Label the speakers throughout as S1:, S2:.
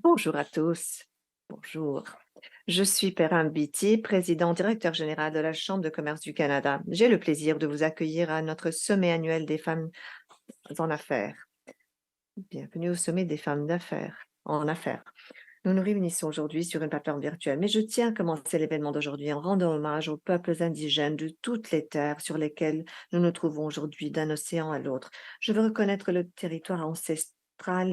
S1: Bonjour à tous. Bonjour. Je suis Perrin Biti, président directeur général de la Chambre de commerce du Canada. J'ai le plaisir de vous accueillir à notre sommet annuel des femmes en affaires. Bienvenue au sommet des femmes d'affaires en affaires. Nous nous réunissons aujourd'hui sur une plateforme virtuelle, mais je tiens à commencer l'événement d'aujourd'hui en rendant hommage aux peuples indigènes de toutes les terres sur lesquelles nous nous trouvons aujourd'hui d'un océan à l'autre. Je veux reconnaître le territoire ancestral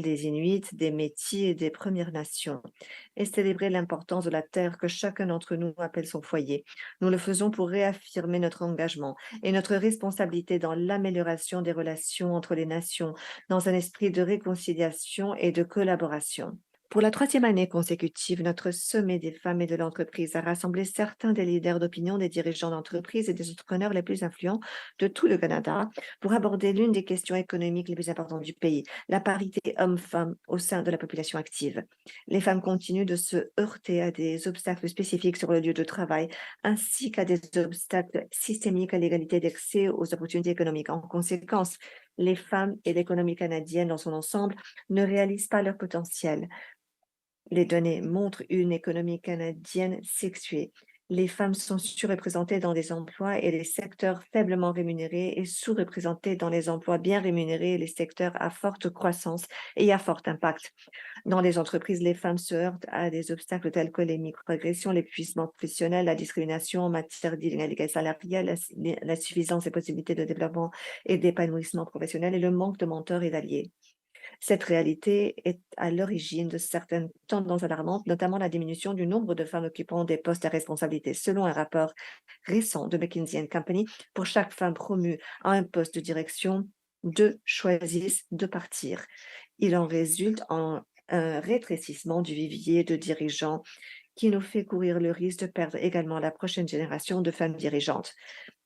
S1: des Inuits, des Métis et des Premières Nations et célébrer l'importance de la terre que chacun d'entre nous appelle son foyer. Nous le faisons pour réaffirmer notre engagement et notre responsabilité dans l'amélioration des relations entre les nations, dans un esprit de réconciliation et de collaboration. Pour la troisième année consécutive, notre sommet des femmes et de l'entreprise a rassemblé certains des leaders d'opinion, des dirigeants d'entreprise et des entrepreneurs les plus influents de tout le Canada pour aborder l'une des questions économiques les plus importantes du pays, la parité homme-femme au sein de la population active. Les femmes continuent de se heurter à des obstacles spécifiques sur le lieu de travail, ainsi qu'à des obstacles systémiques à l'égalité d'accès aux opportunités économiques. En conséquence, les femmes et l'économie canadienne dans son ensemble ne réalisent pas leur potentiel. Les données montrent une économie canadienne sexuée. Les femmes sont surreprésentées dans les emplois et les secteurs faiblement rémunérés et sous-représentées dans les emplois bien rémunérés et les secteurs à forte croissance et à fort impact. Dans les entreprises, les femmes se heurtent à des obstacles tels que les microagressions, l'épuisement professionnel, la discrimination en matière d'inégalité salariale, l'insuffisance des possibilités de développement et d'épanouissement professionnel et le manque de mentors et d'alliés. Cette réalité est à l'origine de certaines tendances alarmantes, notamment la diminution du nombre de femmes occupant des postes à responsabilité. Selon un rapport récent de McKinsey & Company, pour chaque femme promue à un poste de direction, deux choisissent de partir. Il en résulte un rétrécissement du vivier de dirigeants qui nous fait courir le risque de perdre également la prochaine génération de femmes dirigeantes.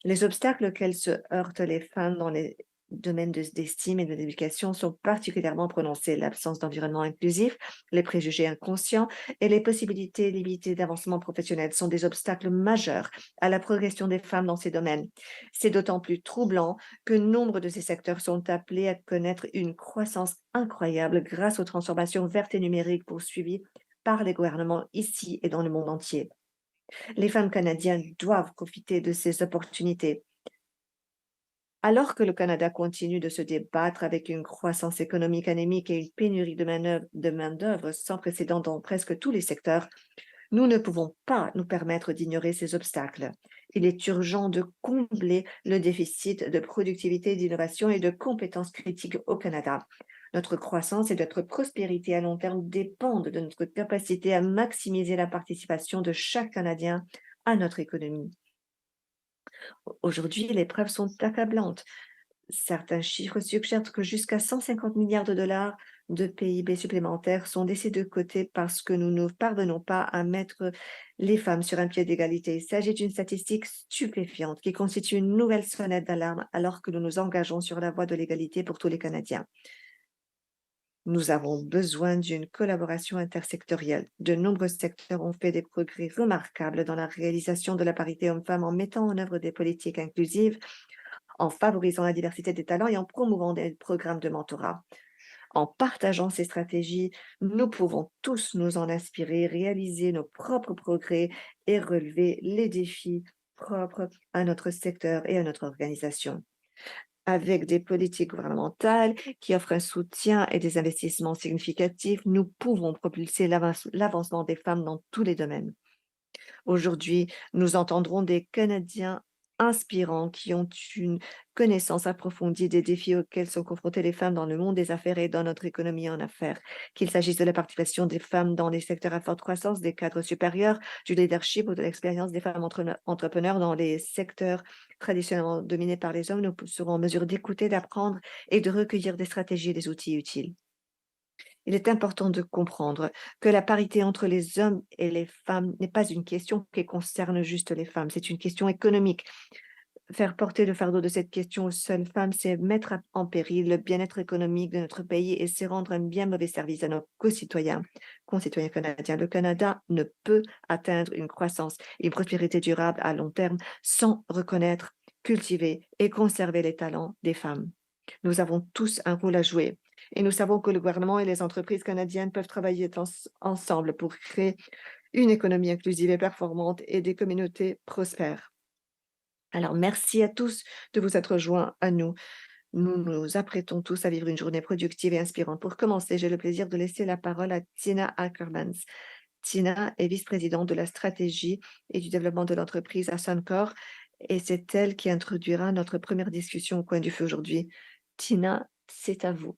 S1: Les obstacles auxquels se heurtent les femmes dans les domaines d'estime et de l'éducation sont particulièrement prononcés. L'absence d'environnement inclusif, les préjugés inconscients et les possibilités limitées d'avancement professionnel sont des obstacles majeurs à la progression des femmes dans ces domaines. C'est d'autant plus troublant que nombre de ces secteurs sont appelés à connaître une croissance incroyable grâce aux transformations vertes et numériques poursuivies par les gouvernements ici et dans le monde entier. Les femmes canadiennes doivent profiter de ces opportunités. Alors que le Canada continue de se débattre avec une croissance économique anémique et une pénurie de main-d'œuvre sans précédent dans presque tous les secteurs, nous ne pouvons pas nous permettre d'ignorer ces obstacles. Il est urgent de combler le déficit de productivité, d'innovation et de compétences critiques au Canada. Notre croissance et notre prospérité à long terme dépendent de notre capacité à maximiser la participation de chaque Canadien à notre économie. Aujourd'hui, les preuves sont accablantes. Certains chiffres suggèrent que jusqu'à 150 milliards de dollars de PIB supplémentaires sont laissés de côté parce que nous ne parvenons pas à mettre les femmes sur un pied d'égalité. Il s'agit d'une statistique stupéfiante qui constitue une nouvelle sonnette d'alarme alors que nous nous engageons sur la voie de l'égalité pour tous les Canadiens. Nous avons besoin d'une collaboration intersectorielle. De nombreux secteurs ont fait des progrès remarquables dans la réalisation de la parité homme-femme en mettant en œuvre des politiques inclusives, en favorisant la diversité des talents et en promouvant des programmes de mentorat. En partageant ces stratégies, nous pouvons tous nous en inspirer, réaliser nos propres progrès et relever les défis propres à notre secteur et à notre organisation. Avec des politiques gouvernementales qui offrent un soutien et des investissements significatifs, nous pouvons propulser l'avancement des femmes dans tous les domaines. Aujourd'hui, nous entendrons des Canadiens inspirants qui ont une connaissance approfondie des défis auxquels sont confrontées les femmes dans le monde des affaires et dans notre économie en affaires. Qu'il s'agisse de la participation des femmes dans les secteurs à forte croissance, des cadres supérieurs, du leadership ou de l'expérience des femmes entrepreneurs dans les secteurs traditionnellement dominés par les hommes, nous serons en mesure d'écouter, d'apprendre et de recueillir des stratégies et des outils utiles. Il est important de comprendre que la parité entre les hommes et les femmes n'est pas une question qui concerne juste les femmes, c'est une question économique. Faire porter le fardeau de cette question aux seules femmes, c'est mettre en péril le bien-être économique de notre pays et c'est rendre un bien mauvais service à nos concitoyens canadiens. Le Canada ne peut atteindre une croissance et une prospérité durable à long terme sans reconnaître, cultiver et conserver les talents des femmes. Nous avons tous un rôle à jouer Et nous savons que le gouvernement et les entreprises canadiennes peuvent travailler ensemble pour créer une économie inclusive et performante et des communautés prospères. Alors, merci à tous de vous être joints à nous. Nous nous apprêtons tous à vivre une journée productive et inspirante. Pour commencer, j'ai le plaisir de laisser la parole à Tina Ackermans. Tina est vice-présidente de la stratégie et du développement de l'entreprise à Suncor et c'est elle qui introduira notre première discussion au coin du feu aujourd'hui. Tina, c'est à vous.